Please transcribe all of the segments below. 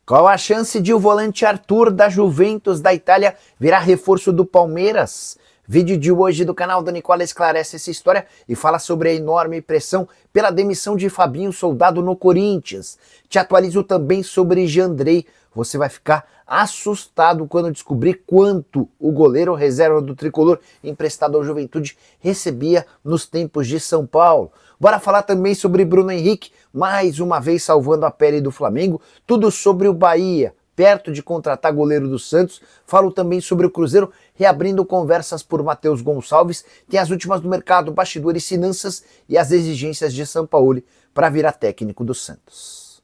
Qual a chance de o volante Arthur da Juventus da Itália virar reforço do Palmeiras? Vídeo de hoje do canal da Nicola esclarece essa história e fala sobre a enorme pressão pela demissão de Fabinho Soldado no Corinthians. Te atualizo também sobre Jandrei. Você vai ficar assustado quando descobrir quanto o goleiro reserva do tricolor emprestado ao Juventude recebia nos tempos de São Paulo. Bora falar também sobre Bruno Henrique, mais uma vez salvando a pele do Flamengo, tudo sobre o Bahia, perto de contratar goleiro do Santos. Falo também sobre o Cruzeiro reabrindo conversas por Matheus Gonçalves, tem as últimas do mercado, bastidores, finanças e as exigências de Sampaoli para virar técnico do Santos.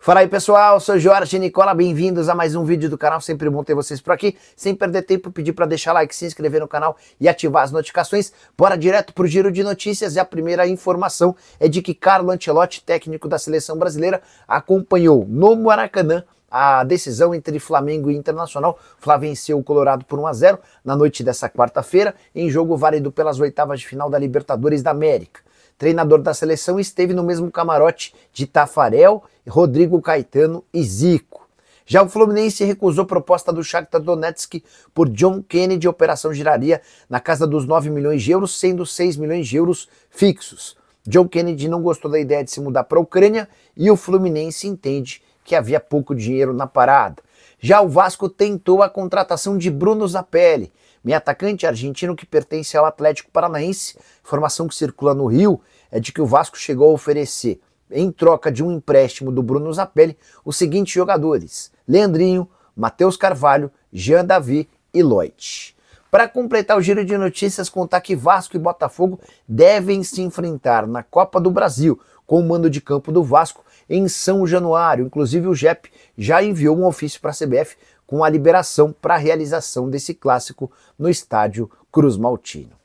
Fala aí pessoal, sou Jorge Nicola, bem-vindos a mais um vídeo do canal, sempre bom ter vocês por aqui. Sem perder tempo, pedir para deixar like, se inscrever no canal e ativar as notificações. Bora direto pro giro de notícias e a primeira informação é de que Carlo Ancelotti, técnico da seleção brasileira, acompanhou no Maracanã a decisão entre Flamengo e Internacional. O Fla venceu o Colorado por 1-0 na noite dessa quarta-feira, em jogo válido pelas oitavas de final da Libertadores da América. Treinador da seleção esteve no mesmo camarote de Tafarel, Rodrigo Caetano e Zico. Já o Fluminense recusou proposta do Shakhtar Donetsk por John Kennedy. A operação giraria na casa dos 9 milhões de euros, sendo 6 milhões de euros fixos. John Kennedy não gostou da ideia de se mudar para a Ucrânia e o Fluminense entende que havia pouco dinheiro na parada. Já o Vasco tentou a contratação de Bruno Zapelli, meio atacante argentino que pertence ao Atlético Paranaense. Informação que circula no Rio é de que o Vasco chegou a oferecer, em troca de um empréstimo do Bruno Zapelli, os seguintes jogadores: Leandrinho, Matheus Carvalho, Jean Davi e Lloyd. Para completar o giro de notícias, contar que Vasco e Botafogo devem se enfrentar na Copa do Brasil, com o mando de campo do Vasco em São Januário. Inclusive o JEP já enviou um ofício para a CBF com a liberação para a realização desse clássico no estádio Cruz Maltino.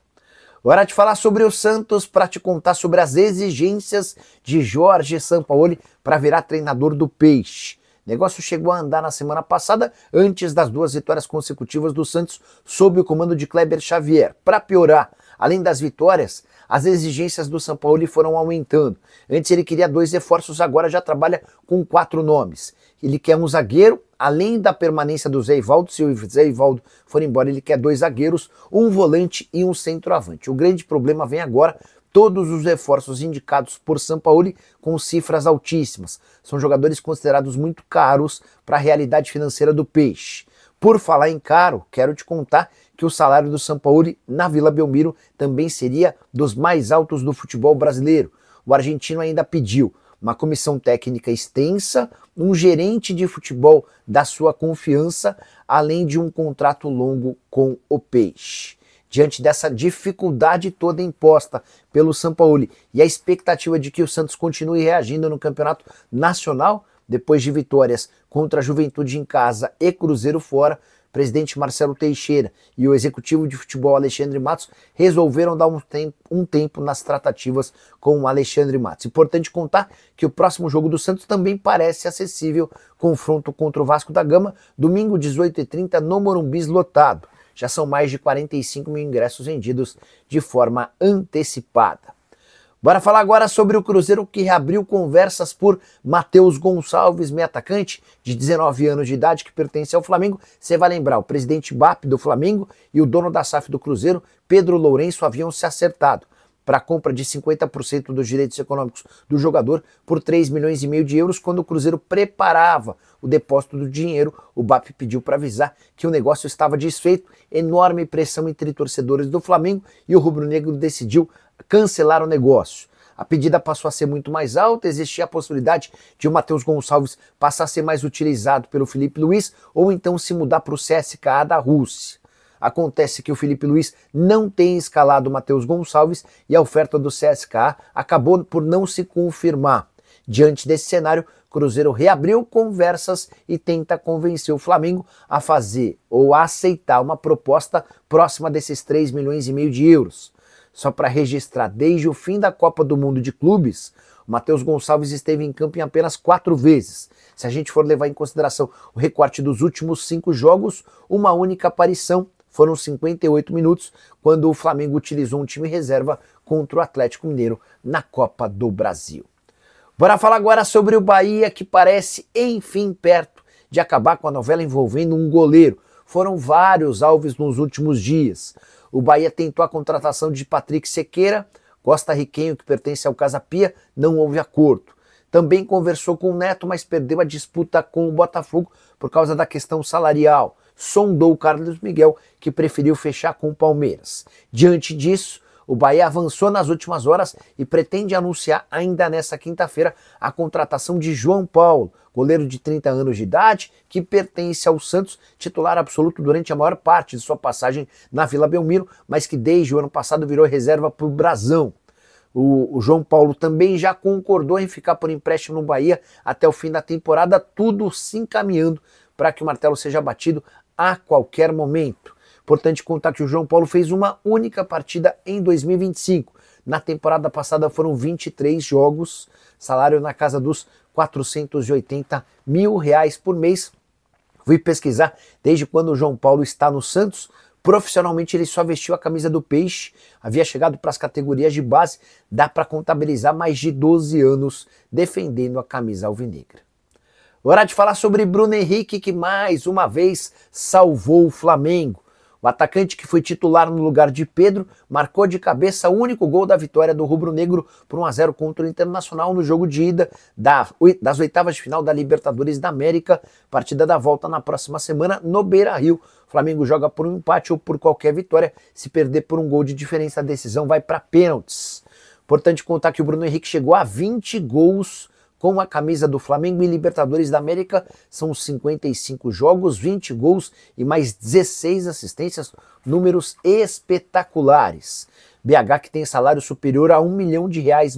Hora de falar sobre o Santos, para te contar sobre as exigências de Jorge Sampaoli para virar treinador do Peixe. O negócio chegou a andar na semana passada, antes das 2 vitórias consecutivas do Santos sob o comando de Kleber Xavier. Para piorar, além das vitórias, as exigências do Sampaoli foram aumentando. Antes ele queria 2 reforços, agora já trabalha com 4 nomes. Ele quer um zagueiro, além da permanência do Zé Ivaldo. Se o Zé Ivaldo for embora, ele quer 2 zagueiros, um volante e um centroavante. O grande problema vem agora: todos os reforços indicados por Sampaoli com cifras altíssimas. São jogadores considerados muito caros para a realidade financeira do Peixe. Por falar em caro, quero te contar que o salário do Sampaoli na Vila Belmiro também seria dos mais altos do futebol brasileiro. O argentino ainda pediu uma comissão técnica extensa, um gerente de futebol da sua confiança, além de um contrato longo com o Peixe. Diante dessa dificuldade toda imposta pelo Sampaoli e a expectativa de que o Santos continue reagindo no campeonato nacional, depois de vitórias contra a Juventude em casa e Cruzeiro fora, o presidente Marcelo Teixeira e o executivo de futebol Alexandre Matos resolveram dar um tempo nas tratativas com o Alexandre Matos. Importante contar que o próximo jogo do Santos também parece acessível: confronto contra o Vasco da Gama, domingo 18h30 no Morumbi lotado. Já são mais de 45 mil ingressos vendidos de forma antecipada. Bora falar agora sobre o Cruzeiro, que reabriu conversas por Matheus Gonçalves, meio atacante de 19 anos de idade, que pertence ao Flamengo. Você vai lembrar, o presidente BAP do Flamengo e o dono da SAF do Cruzeiro, Pedro Lourenço, haviam se acertado para a compra de 50% dos direitos econômicos do jogador por 3,5 milhões de euros. Quando o Cruzeiro preparava o depósito do dinheiro, o BAP pediu para avisar que o negócio estava desfeito. Enorme pressão entre torcedores do Flamengo e o rubro-negro decidiu cancelar o negócio. A pedida passou a ser muito mais alta, existia a possibilidade de o Matheus Gonçalves passar a ser mais utilizado pelo Felipe Luiz ou então se mudar para o CSKA da Rússia. Acontece que o Felipe Luiz não tem escalado o Matheus Gonçalves e a oferta do CSKA acabou por não se confirmar. Diante desse cenário, Cruzeiro reabriu conversas e tenta convencer o Flamengo a fazer ou a aceitar uma proposta próxima desses 3,5 milhões de euros. Só para registrar, desde o fim da Copa do Mundo de Clubes, o Matheus Gonçalves esteve em campo em apenas 4 vezes. Se a gente for levar em consideração o recorte dos últimos 5 jogos, uma única aparição foram 58 minutos, quando o Flamengo utilizou um time reserva contra o Atlético Mineiro na Copa do Brasil. Bora falar agora sobre o Bahia, que parece, enfim, perto de acabar com a novela envolvendo um goleiro. Foram vários alvos nos últimos dias. O Bahia tentou a contratação de Patrick Sequeira, costarriquenho que pertence ao Casa Pia, não houve acordo. Também conversou com o Neto, mas perdeu a disputa com o Botafogo por causa da questão salarial. Sondou o Carlos Miguel, que preferiu fechar com o Palmeiras. Diante disso, o Bahia avançou nas últimas horas e pretende anunciar ainda nesta quinta-feira a contratação de João Paulo, goleiro de 30 anos de idade, que pertence ao Santos, titular absoluto durante a maior parte de sua passagem na Vila Belmiro, mas que desde o ano passado virou reserva para o Brasão. O João Paulo também já concordou em ficar por empréstimo no Bahia até o fim da temporada, tudo se encaminhando para que o martelo seja batido a qualquer momento. Importante contar que o João Paulo fez uma única partida em 2025. Na temporada passada foram 23 jogos, salário na casa dos R$480 mil por mês. Fui pesquisar desde quando o João Paulo está no Santos. Profissionalmente ele só vestiu a camisa do Peixe, havia chegado para as categorias de base, dá para contabilizar mais de 12 anos defendendo a camisa alvinegra. Hora de falar sobre Bruno Henrique, que mais uma vez salvou o Flamengo. O atacante, que foi titular no lugar de Pedro, marcou de cabeça o único gol da vitória do rubro-negro por 1-0 contra o Internacional no jogo de ida das oitavas de final da Libertadores da América, partida da volta na próxima semana no Beira-Rio. O Flamengo joga por um empate ou por qualquer vitória. Se perder por um gol de diferença, a decisão vai para pênaltis. Importante contar que o Bruno Henrique chegou a 20 gols com a camisa do Flamengo em Libertadores da América. São 55 jogos, 20 gols e mais 16 assistências, números espetaculares. BH, que tem salário superior a R$1 milhão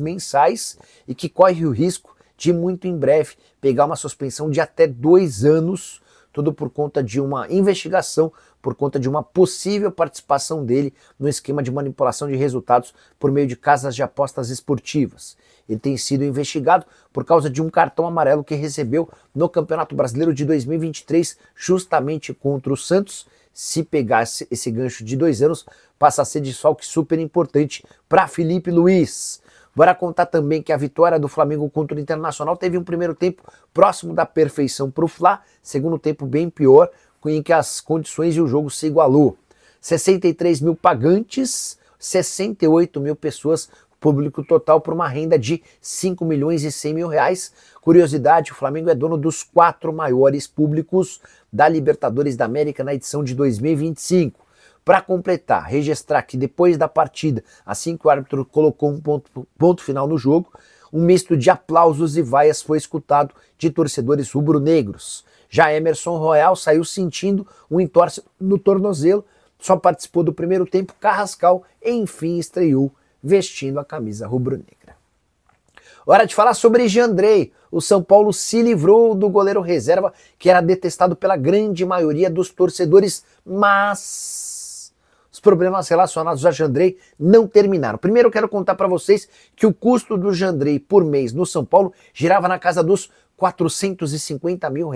mensais e que corre o risco de muito em breve pegar uma suspensão de até 2 anos, tudo por conta de uma investigação, por conta de uma possível participação dele no esquema de manipulação de resultados por meio de casas de apostas esportivas. Ele tem sido investigado por causa de um cartão amarelo que recebeu no Campeonato Brasileiro de 2023, justamente contra o Santos. Se pegasse esse gancho de 2 anos, passa a ser desfalque super importante para Felipe Luiz. Bora contar também que a vitória do Flamengo contra o Internacional teve um primeiro tempo próximo da perfeição para o Fla, segundo tempo bem pior, em que as condições e o jogo se igualou. 63 mil pagantes, 68 mil pessoas, público total, por uma renda de R$5.100.000. Curiosidade, o Flamengo é dono dos 4 maiores públicos da Libertadores da América na edição de 2025. Para completar, registrar que depois da partida, assim que o árbitro colocou um ponto final no jogo, um misto de aplausos e vaias foi escutado de torcedores rubro-negros. Já Emerson Royal saiu sentindo um entorse no tornozelo, só participou do primeiro tempo. Carrascal, enfim, estreou vestindo a camisa rubro-negra. Hora de falar sobre Jandrei. O São Paulo se livrou do goleiro reserva, que era detestado pela grande maioria dos torcedores, mas os problemas relacionados a Jandrei não terminaram. Primeiro eu quero contar para vocês que o custo do Jandrei por mês no São Paulo girava na casa dos R$450 mil.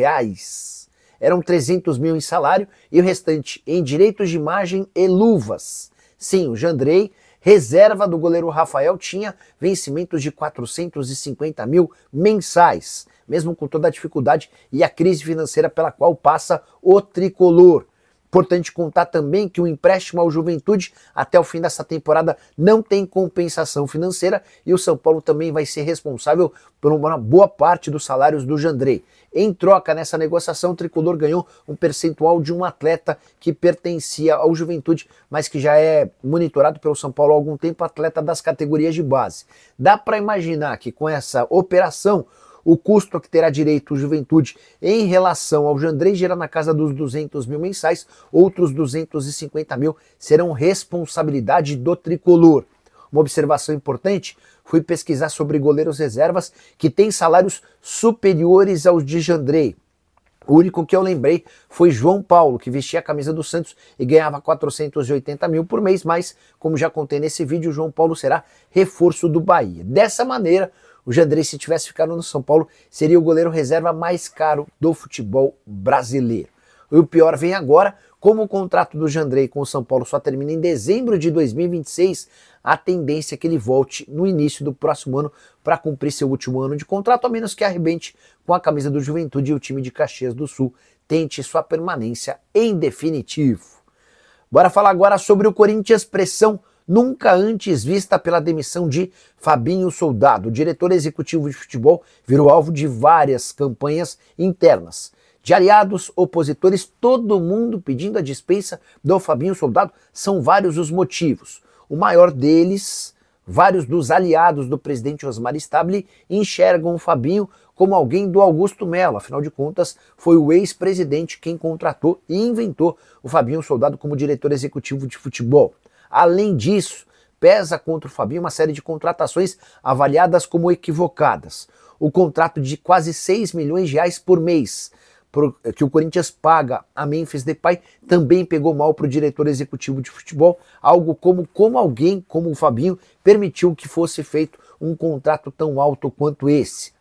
Eram 300 mil em salário e o restante em direitos de imagem e luvas. Sim, o Jandrei, reserva do goleiro Rafael, tinha vencimentos de 450 mil mensais, mesmo com toda a dificuldade e a crise financeira pela qual passa o tricolor. Importante contar também que o empréstimo ao Juventude até o fim dessa temporada não tem compensação financeira e o São Paulo também vai ser responsável por uma boa parte dos salários do Jandrei. Em troca, nessa negociação, o tricolor ganhou um percentual de um atleta que pertencia ao Juventude, mas que já é monitorado pelo São Paulo há algum tempo, atleta das categorias de base. Dá para imaginar que com essa operação, o custo a que terá direito o Juventude em relação ao Jandrei gira na casa dos 200 mil mensais, outros 250 mil serão responsabilidade do tricolor. Uma observação importante, fui pesquisar sobre goleiros reservas que têm salários superiores aos de Jandrei. O único que eu lembrei foi João Paulo, que vestia a camisa do Santos e ganhava 480 mil por mês, mas, como já contei nesse vídeo, o João Paulo será reforço do Bahia. Dessa maneira, o Jandrei, se tivesse ficado no São Paulo, seria o goleiro reserva mais caro do futebol brasileiro. E o pior vem agora Como o contrato do Jandrei com o São Paulo só termina em dezembro de 2026, a tendência é que ele volte no início do próximo ano para cumprir seu último ano de contrato, a menos que arrebente com a camisa do Juventude e o time de Caxias do Sul tente sua permanência em definitivo. Bora falar agora sobre o Corinthians, pressão nunca antes vista pela demissão de Fabinho Soldado. O diretor executivo de futebol virou alvo de várias campanhas internas. De aliados, opositores, todo mundo pedindo a dispensa do Fabinho Soldado. São vários os motivos. O maior deles, vários dos aliados do presidente Osmar Stabile enxergam o Fabinho como alguém do Augusto Melo. Afinal de contas, foi o ex-presidente quem contratou e inventou o Fabinho Soldado como diretor executivo de futebol. Além disso, pesa contra o Fabinho uma série de contratações avaliadas como equivocadas. O contrato de quase 6 milhões de reais por mês que o Corinthians paga a Memphis Depay também pegou mal para o diretor executivo de futebol, algo como alguém como o Fabinho permitiu que fosse feito um contrato tão alto quanto esse.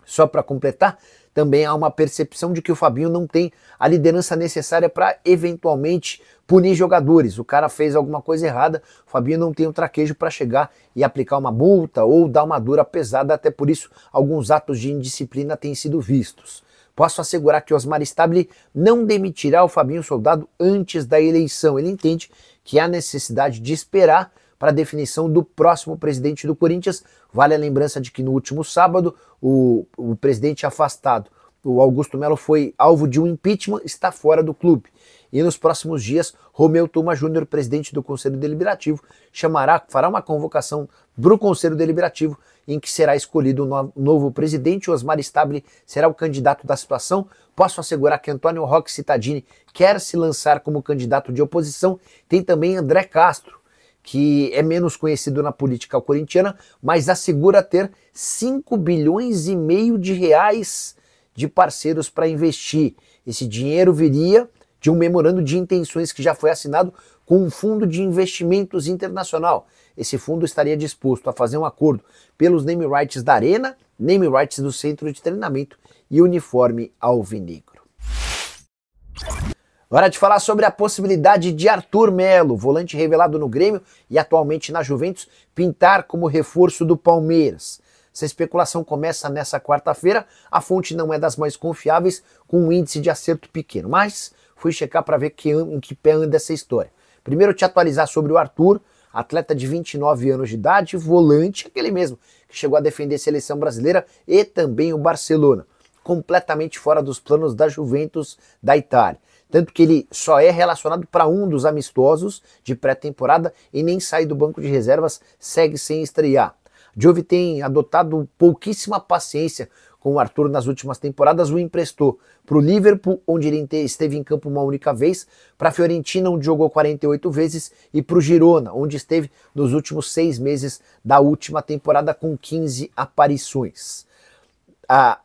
Só para completar, também há uma percepção de que o Fabinho não tem a liderança necessária para eventualmente punir jogadores. O cara fez alguma coisa errada, o Fabinho não tem o traquejo para chegar e aplicar uma multa ou dar uma dura pesada, até por isso alguns atos de indisciplina têm sido vistos. Posso assegurar que Osmar Stabile não demitirá o Fabinho Soldado antes da eleição. Ele entende que há necessidade de esperar para a definição do próximo presidente do Corinthians. Vale a lembrança de que no último sábado o presidente afastado, o Augusto Melo, foi alvo de um impeachment, está fora do clube. E nos próximos dias, Romeu Tuma Júnior, presidente do Conselho Deliberativo, fará uma convocação para o Conselho Deliberativo em que será escolhido um novo presidente. Osmar Stabile será o candidato da situação. Posso assegurar que Antônio Roque Cittadini quer se lançar como candidato de oposição. Tem também André Castro, que é menos conhecido na política corintiana, mas assegura ter 5 bilhões e meio de reais de parceiros para investir. Esse dinheiro viria de um memorando de intenções que já foi assinado com um fundo de investimentos internacional. Esse fundo estaria disposto a fazer um acordo pelos name rights da Arena, name rights do centro de treinamento e uniforme alvinegro. Hora de falar sobre a possibilidade de Arthur Melo, volante revelado no Grêmio e atualmente na Juventus, pintar como reforço do Palmeiras. Essa especulação começa nessa quarta-feira, a fonte não é das mais confiáveis, com um índice de acerto pequeno, mas fui checar para ver em que pé anda essa história. Primeiro te atualizar sobre o Arthur, atleta de 29 anos de idade, volante, aquele mesmo que chegou a defender a seleção brasileira e também o Barcelona, completamente fora dos planos da Juventus da Itália. Tanto que ele só é relacionado para um dos amistosos de pré-temporada e nem sai do banco de reservas, segue sem estrear. Juve tem adotado pouquíssima paciência com o Arthur nas últimas temporadas, o emprestou para o Liverpool, onde ele esteve em campo uma única vez, para a Fiorentina, onde jogou 48 vezes, e para o Girona, onde esteve nos últimos 6 meses da última temporada com 15 aparições.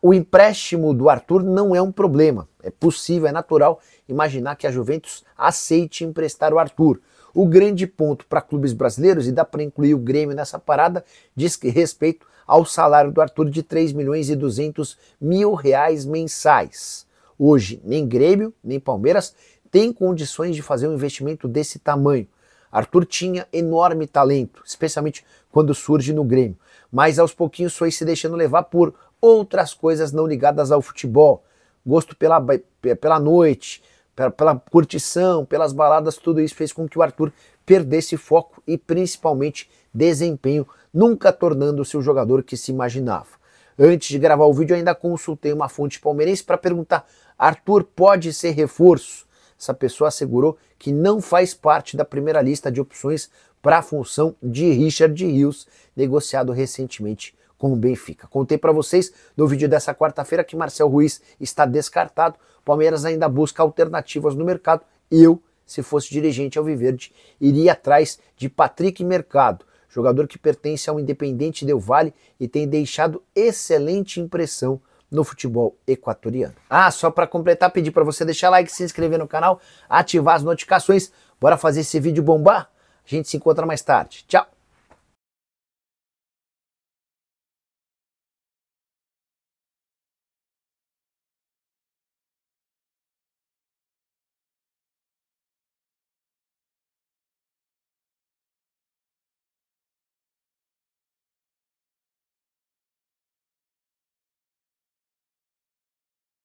O empréstimo do Arthur não é um problema, é possível, é natural imaginar que a Juventus aceite emprestar o Arthur. O grande ponto para clubes brasileiros, e dá para incluir o Grêmio nessa parada, diz respeito ao salário do Arthur de 3 milhões e 200 mil reais mensais. Hoje, nem Grêmio, nem Palmeiras têm condições de fazer um investimento desse tamanho. Arthur tinha enorme talento, especialmente quando surge no Grêmio, mas aos pouquinhos foi se deixando levar por outras coisas não ligadas ao futebol. Gosto pela noite, pela curtição, pelas baladas, tudo isso fez com que o Arthur perdesse foco e principalmente desempenho, nunca tornando-se o jogador que se imaginava. Antes de gravar o vídeo, ainda consultei uma fonte palmeirense para perguntar: Arthur pode ser reforço? Essa pessoa assegurou que não faz parte da primeira lista de opções para a função de Richard Rios, negociado recentemente com o Benfica. Contei para vocês no vídeo dessa quarta-feira que Marcel Ruiz está descartado, o Palmeiras ainda busca alternativas no mercado. Eu, se fosse dirigente alviverde, iria atrás de Patrick Mercado, jogador que pertence ao Independente Del Valle e tem deixado excelente impressão no futebol equatoriano. Só para completar, pedir para você deixar like, se inscrever no canal, ativar as notificações. Bora fazer esse vídeo bombar? A gente se encontra mais tarde. Tchau!